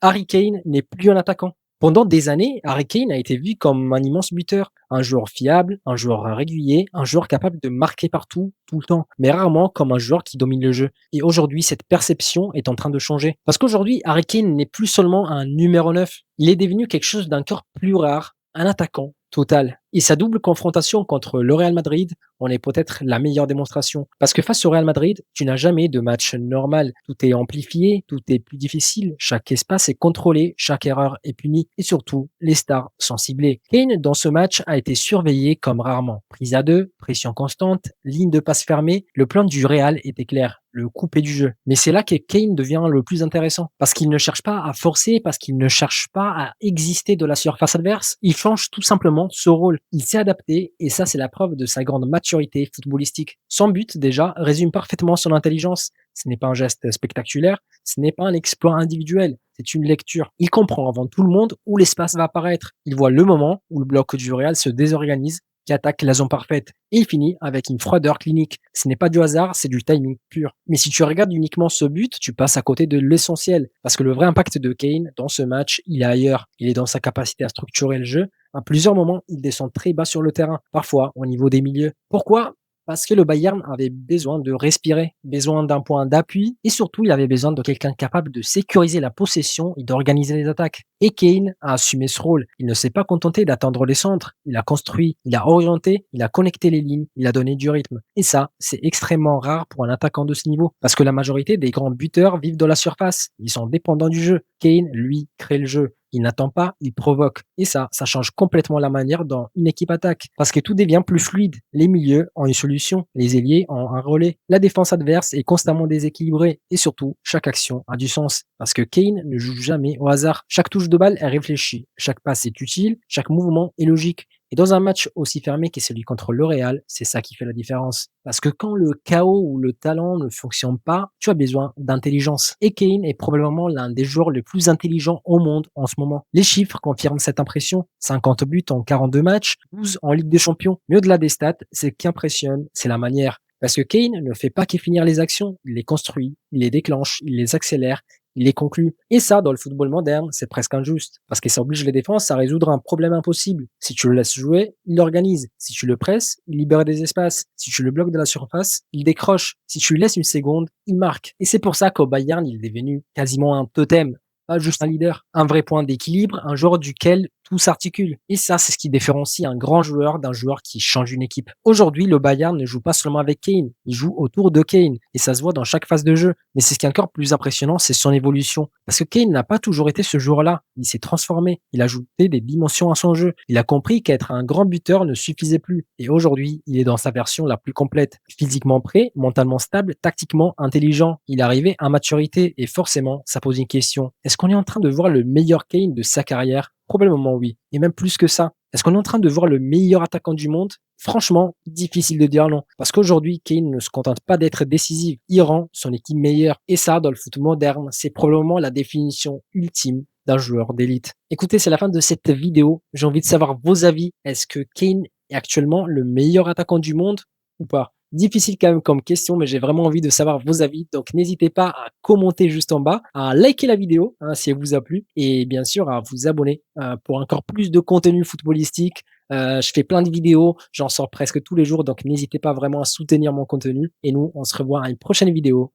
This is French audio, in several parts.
Harry Kane n'est plus un attaquant. Pendant des années, Harry Kane a été vu comme un immense buteur, un joueur fiable, un joueur régulier, un joueur capable de marquer partout, tout le temps, mais rarement comme un joueur qui domine le jeu. Et aujourd'hui, cette perception est en train de changer. Parce qu'aujourd'hui, Harry Kane n'est plus seulement un numéro 9, il est devenu quelque chose d'encore plus rare, un attaquant total. Et sa double confrontation contre le Real Madrid en est peut-être la meilleure démonstration. Parce que face au Real Madrid, tu n'as jamais de match normal. Tout est amplifié, tout est plus difficile, chaque espace est contrôlé, chaque erreur est punie et surtout, les stars sont ciblées. Kane, dans ce match, a été surveillé comme rarement. Prise à deux, pression constante, ligne de passe fermée, le plan du Real était clair. Le coupé du jeu. Mais c'est là que Kane devient le plus intéressant. Parce qu'il ne cherche pas à forcer, parce qu'il ne cherche pas à exister de la surface adverse. Il change tout simplement ce rôle. Il s'est adapté et ça, c'est la preuve de sa grande maturité footballistique. Son but, déjà, résume parfaitement son intelligence. Ce n'est pas un geste spectaculaire, ce n'est pas un exploit individuel, c'est une lecture. Il comprend avant tout le monde où l'espace va apparaître. Il voit le moment où le bloc du Real se désorganise, qui attaque la zone parfaite. Et il finit avec une froideur clinique. Ce n'est pas du hasard, c'est du timing pur. Mais si tu regardes uniquement ce but, tu passes à côté de l'essentiel. Parce que le vrai impact de Kane dans ce match, il est ailleurs. Il est dans sa capacité à structurer le jeu. À plusieurs moments, il descend très bas sur le terrain, parfois au niveau des milieux. Pourquoi? Parce que le Bayern avait besoin de respirer, besoin d'un point d'appui et surtout il avait besoin de quelqu'un capable de sécuriser la possession et d'organiser les attaques. Et Kane a assumé ce rôle. Il ne s'est pas contenté d'attendre les centres. Il a construit, il a orienté, il a connecté les lignes, il a donné du rythme. Et ça, c'est extrêmement rare pour un attaquant de ce niveau. Parce que la majorité des grands buteurs vivent de la surface. Ils sont dépendants du jeu. Kane, lui, crée le jeu. Il n'attend pas, il provoque. Et ça change complètement la manière dont une équipe attaque. Parce que tout devient plus fluide. Les milieux ont une solution, les ailiers ont un relais. La défense adverse est constamment déséquilibrée. Et surtout, chaque action a du sens. Parce que Kane ne joue jamais au hasard. Chaque touche de balle est réfléchie. Chaque passe est utile. Chaque mouvement est logique. Et dans un match aussi fermé que celui contre le Real, c'est ça qui fait la différence. Parce que quand le chaos ou le talent ne fonctionne pas, tu as besoin d'intelligence. Et Kane est probablement l'un des joueurs les plus intelligents au monde en ce moment. Les chiffres confirment cette impression. 50 buts en 42 matchs, 12 en Ligue des Champions. Mais au-delà des stats, ce qui impressionne, c'est la manière. Parce que Kane ne fait pas que finir les actions, il les construit, il les déclenche, il les accélère, il les conclut. Et ça, dans le football moderne, c'est presque injuste. Parce que ça oblige les défenses à résoudre un problème impossible. Si tu le laisses jouer, il l'organise. Si tu le presses, il libère des espaces. Si tu le bloques de la surface, il décroche. Si tu lui laisses une seconde, il marque. Et c'est pour ça qu'au Bayern, il est devenu quasiment un totem. Pas juste un leader. Un vrai point d'équilibre, un joueur duquel tout s'articule. Et ça, c'est ce qui différencie un grand joueur d'un joueur qui change une équipe. Aujourd'hui, le Bayern ne joue pas seulement avec Kane, il joue autour de Kane. Et ça se voit dans chaque phase de jeu. Mais c'est ce qui est encore plus impressionnant, c'est son évolution. Parce que Kane n'a pas toujours été ce joueur-là. Il s'est transformé. Il a ajouté des dimensions à son jeu. Il a compris qu'être un grand buteur ne suffisait plus. Et aujourd'hui, il est dans sa version la plus complète. Physiquement prêt, mentalement stable, tactiquement intelligent. Il est arrivé à maturité et forcément, ça pose une question. Est-ce qu'on est en train de voir le meilleur Kane de sa carrière? Probablement oui. Et même plus que ça. Est-ce qu'on est en train de voir le meilleur attaquant du monde? Franchement, difficile de dire non. Parce qu'aujourd'hui, Kane ne se contente pas d'être décisif. Il rend son équipe meilleure. Et ça, dans le foot moderne, c'est probablement la définition ultime d'un joueur d'élite. Écoutez, c'est la fin de cette vidéo. J'ai envie de savoir vos avis. Est-ce que Kane est actuellement le meilleur attaquant du monde ou pas? Difficile quand même comme question, mais j'ai vraiment envie de savoir vos avis. Donc n'hésitez pas à commenter juste en bas, à liker la vidéo si elle vous a plu, et bien sûr à vous abonner pour encore plus de contenu footballistique. Je fais plein de vidéos, j'en sors presque tous les jours, donc n'hésitez pas vraiment à soutenir mon contenu. Et nous, on se revoit à une prochaine vidéo.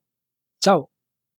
Ciao!